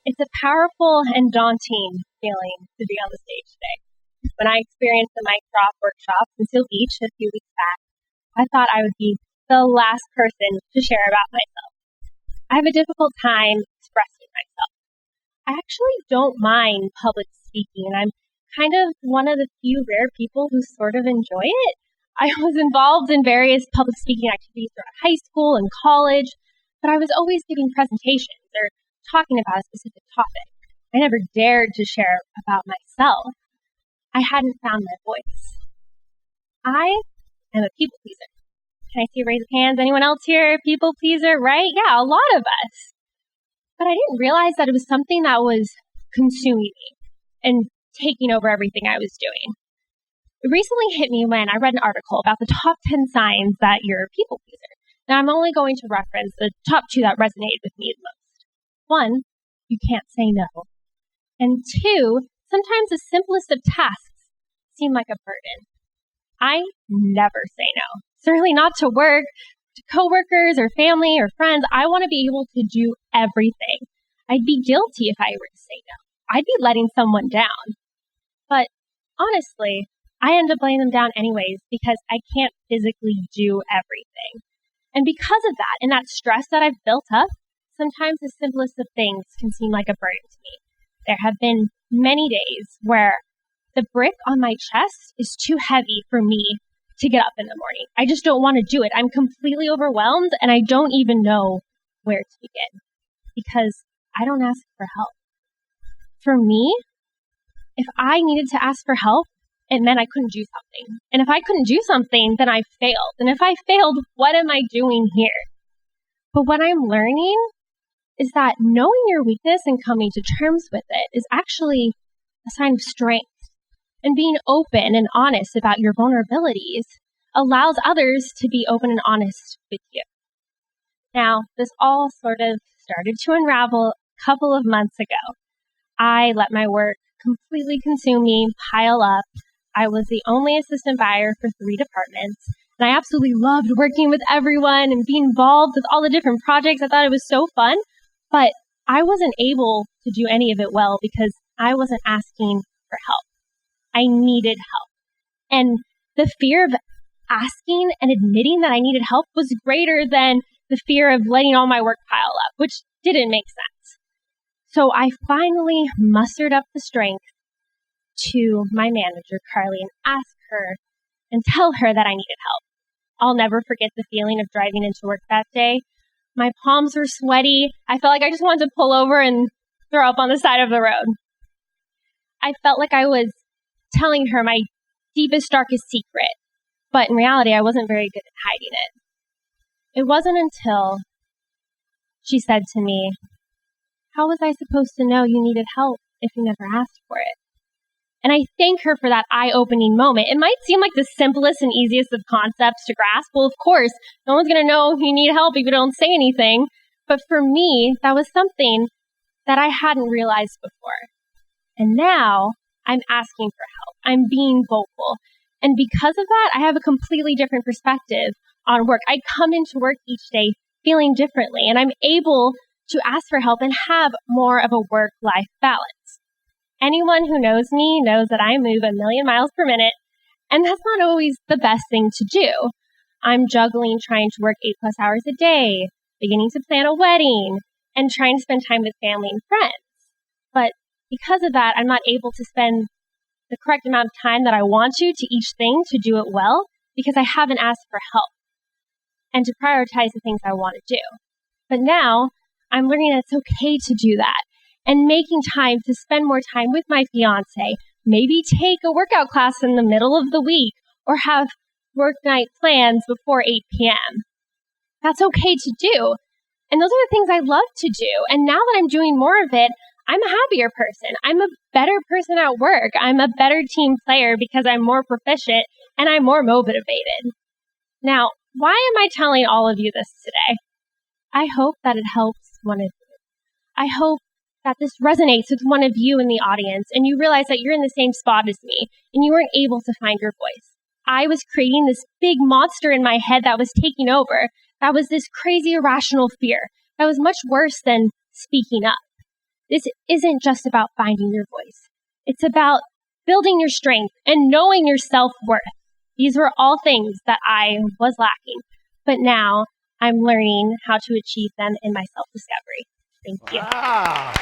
It's a powerful and daunting feeling to be on the stage today. When I experienced the mic drop workshop in Seal Beach a few weeks back, I thought I would be the last person to share about myself. I have a difficult time expressing myself. I actually don't mind public speaking. I'm kind of one of the few rare people who sort of enjoy it. I was involved in various public speaking activities throughout high school and college, but I was always giving presentations or talking about a specific topic. I never dared to share about myself. I hadn't found my voice. I am a people pleaser. Can I see a raise of hands? Anyone else here? People pleaser, right? Yeah, a lot of us. But I didn't realize that it was something that was consuming me and taking over everything I was doing. It recently hit me when I read an article about the top 10 signs that you're a people pleaser. Now, I'm only going to reference the top 2 that resonated with me the most. 1, you can't say no. And 2, sometimes the simplest of tasks seem like a burden. I never say no. Certainly not to work, to coworkers or family or friends. I want to be able to do everything. I'd be guilty if I were to say no. I'd be letting someone down. But honestly, I end up letting them down anyways because I can't physically do everything. And because of that, and that stress that I've built up, sometimes the simplest of things can seem like a burden to me. There have been many days where the brick on my chest is too heavy for me to get up in the morning. I just don't want to do it. I'm completely overwhelmed and I don't even know where to begin because I don't ask for help. For me, if I needed to ask for help, it meant I couldn't do something. And if I couldn't do something, then I failed. And if I failed, what am I doing here? But what I'm learning is that knowing your weakness and coming to terms with it is actually a sign of strength. And being open and honest about your vulnerabilities allows others to be open and honest with you. Now, this all sort of started to unravel a couple of months ago. I let my work completely consume me, pile up. I was the only assistant buyer for 3 departments, and I absolutely loved working with everyone and being involved with all the different projects. I thought it was so fun, but I wasn't able to do any of it well because I wasn't asking for help. I needed help. And the fear of asking and admitting that I needed help was greater than the fear of letting all my work pile up, which didn't make sense. So I finally mustered up the strength to my manager, Carly, and ask her and tell her that I needed help. I'll never forget the feeling of driving into work that day. My palms were sweaty. I felt like I just wanted to pull over and throw up on the side of the road. I felt like I was telling her my deepest, darkest secret, but in reality, I wasn't very good at hiding it. It wasn't until she said to me, "How was I supposed to know you needed help if you never asked for it?" And I thank her for that eye-opening moment. It might seem like the simplest and easiest of concepts to grasp. Well, of course, no one's going to know you need help if you don't say anything. But for me, that was something that I hadn't realized before. And now I'm asking for help. I'm being vocal. And because of that, I have a completely different perspective on work. I come into work each day feeling differently, and I'm able to ask for help and have more of a work-life balance. Anyone who knows me knows that I move 1,000,000 miles per minute, and that's not always the best thing to do. I'm juggling trying to work 8+ hours a day, beginning to plan a wedding, and trying to spend time with family and friends. But because of that, I'm not able to spend the correct amount of time that I want to each thing to do it well because I haven't asked for help and to prioritize the things I want to do. But now I'm learning that it's okay to do that and making time to spend more time with my fiance, maybe take a workout class in the middle of the week or have work night plans before 8 p.m. That's okay to do. And those are the things I love to do. And now that I'm doing more of it, I'm a happier person. I'm a better person at work. I'm a better team player because I'm more proficient and I'm more motivated. Now, why am I telling all of you this today? I hope that it helps one of you. I hope that this resonates with one of you in the audience and you realize that you're in the same spot as me and you weren't able to find your voice. I was creating this big monster in my head that was taking over. That was this crazy irrational fear. That was much worse than speaking up. This isn't just about finding your voice. It's about building your strength and knowing your self-worth. These were all things that I was lacking, but now I'm learning how to achieve them in my self-discovery. Thank you. Wow.